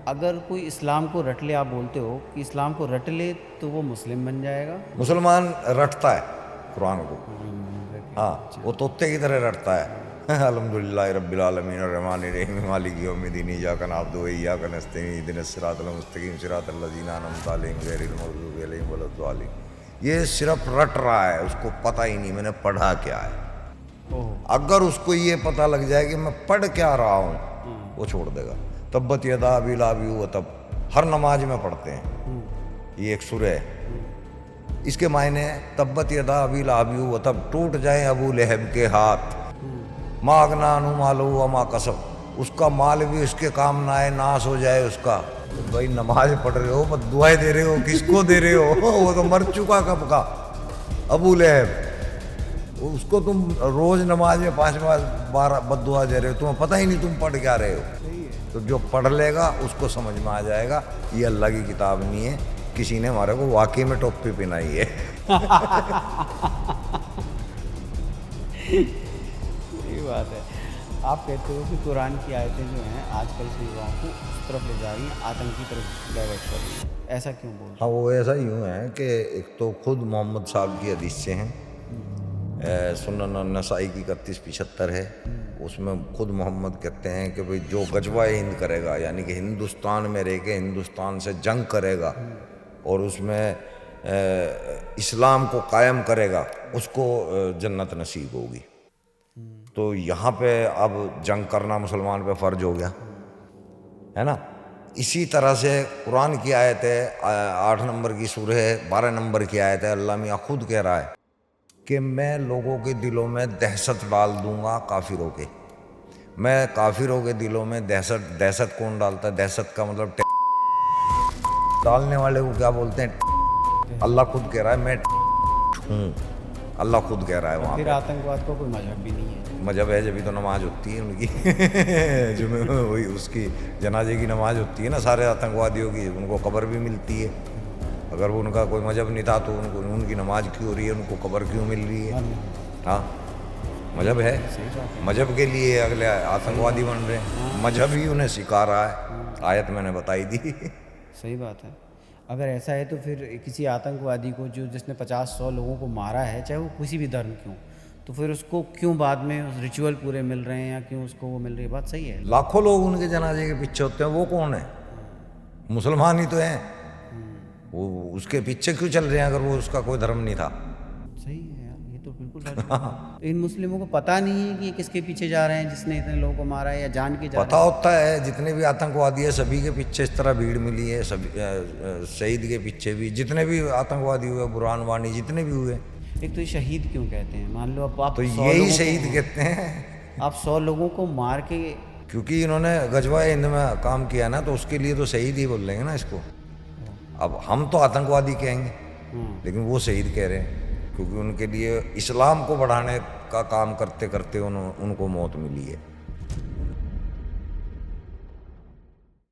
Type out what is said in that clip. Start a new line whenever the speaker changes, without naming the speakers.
اگر کوئی اسلام کو رٹ لے، آپ بولتے ہو کہ اسلام کو رٹ لے تو وہ مسلم بن جائے گا؟
مسلمان رٹتا ہے قرآن کو، ہاں وہ طوطے کی طرح رٹتا ہے. الحمدللہ رب العالمین الرحمن الرحیم مالک یوم الدین ایاک نعبد و ایاک نستعین اہدنا الصراط المستقیم صراط الذین انعمت علیہم غیر المغضوب علیہم ولا الضالین. یہ صرف رٹ رہا ہے، اس کو پتہ ہی نہیں میں نے پڑھا کیا ہے. اگر اس کو یہ پتہ لگ جائے کہ میں پڑھ کیا رہا ہوں وہ چھوڑ دے گا. تبت یدا ابی لہب وتب ہر نماز میں پڑھتے ہیں، یہ ایک سورہ ہے. اس کے معنی ہے تبت یدا ابی لہب وتب، ٹوٹ جائیں ابو لہب کے ہاتھ، ما اغنی عنہ مالہ وما کسب، اس کا مال بھی اس کے کام نہ آئے، ناس ہو جائے اس کا. بھائی نماز پڑھ رہے ہو، بد دعائیں دے رہے ہو، کس کو دے رہے ہو؟ وہ تو مر چکا کب کا ابو لہب. اس کو تم روز نماز میں 5 بار بد دعا دے رہے ہو، تمہیں پتہ ہی نہیں تم پڑھ کیا رہے ہو. تو جو پڑھ لے گا اس کو سمجھ میں آ جائے گا یہ اللہ کی کتاب نہیں ہے، کسی نے ہمارے کو واقعی میں ٹوپی پہنائی ہے.
یہ بات ہے. آپ کہتے ہو کہ قرآن کی آیتیں جو ہیں آج کل کے یواؤں کو اس طرف لے جا رہی ہیں، آتنک کی طرف ڈائیورٹ کر رہی ہیں، ایسا کیوں بول رہے ہیں؟
ہاں وہ ایسا یوں ہے کہ ایک تو خود محمد صاحب کی حدیث سے ہیں، سنن النسائی کی 3175 ہے. اس میں خود محمد کہتے ہیں کہ بھئی جو غزوہ ہند کرے گا، یعنی کہ ہندوستان میں رہ کے ہندوستان سے جنگ کرے گا اور اس میں اسلام کو قائم کرے گا، اس کو جنت نصیب ہوگی. تو یہاں پہ اب جنگ کرنا مسلمان پہ فرض ہو گیا ہے نا. اسی طرح سے قرآن کی آیت ہے 8 نمبر کی سورہ ہے، 12 نمبر کی آیت ہے. اللہ میاں خود کہہ رہا ہے کہ میں لوگوں کے دلوں میں دہشت ڈال دوں گا کافروں کے. میں کافروں کے دلوں میں دہشت کون ڈالتا ہے؟ دہشت کا مطلب ڈالنے والے کو کیا بولتے ہیں؟ اللہ خود کہہ رہا ہے میں ہوں، اللہ خود کہہ رہا ہے وہاں
پھر
پہ.
آتنکواد کو کوئی مذہب بھی نہیں ہے.
مذہب ہے جبھی تو نماز ہوتی ہے ان کی. وہی اس کی جنازے کی نماز ہوتی ہے نا سارے آتنکوادیوں کی، ان کو قبر بھی ملتی ہے. اگر وہ ان کا کوئی مذہب نہیں تھا تو ان کی نماز کیوں ہو رہی ہے، ان کو قبر کیوں مل رہی ہے؟ ہاں مذہب ہے، مذہب کے لیے اگلے آتنکوادی بن رہے ہیں. مذہب ہی انہیں سکھا رہا ہے. آیت میں نے بتائی دی.
صحیح بات ہے. اگر ایسا ہے تو پھر کسی آتنکوادی کو جس نے 50-100 لوگوں کو مارا ہے، چاہے وہ کسی بھی دھرم کیوں، تو پھر اس کو کیوں بعد میں ریچول پورے مل رہے ہیں یا کیوں اس کو وہ مل رہی ہے؟ بات صحیح ہے.
لاکھوں لوگ ان کے جنازے کے پیچھے ہوتے ہیں، وہ کون ہے؟ مسلمان ہی تو ہیں. وہ اس کے پیچھے کیوں چل رہے ہیں اگر وہ اس کا کوئی دھرم نہیں تھا؟
صحیح ہے یار، یہ تو بالکل ان مسلموں کو پتہ نہیں ہے کہ یہ کس کے پیچھے جا رہے ہیں جس نے اتنے لوگوں کو مارا ہے، یا جان کے جا رہے ہیں؟
پتہ ہوتا ہے. جتنے بھی آتنکوادی ہے سبھی کے پیچھے اس طرح بھیڑ ملی ہے. شہید کے پیچھے بھی جتنے بھی آتنکوادی ہوئے، برہان وانی جتنے بھی ہوئے.
ایک تو یہ شہید کیوں کہتے ہیں؟ مان لو آپ
تو یہی شہید کہتے ہیں.
آپ 100 لوگوں کو مار کے،
کیونکہ انہوں نے غزوہ ہند میں کام کیا نا، تو اس کے لیے تو شہید ہی بول لیں گے نا اس کو. اب ہم تو آتنکوادی کہیں گے لیکن وہ شہید کہہ رہے ہیں کیونکہ ان کے لیے اسلام کو بڑھانے کا کام کرتے کرتے ان کو موت ملی ہے.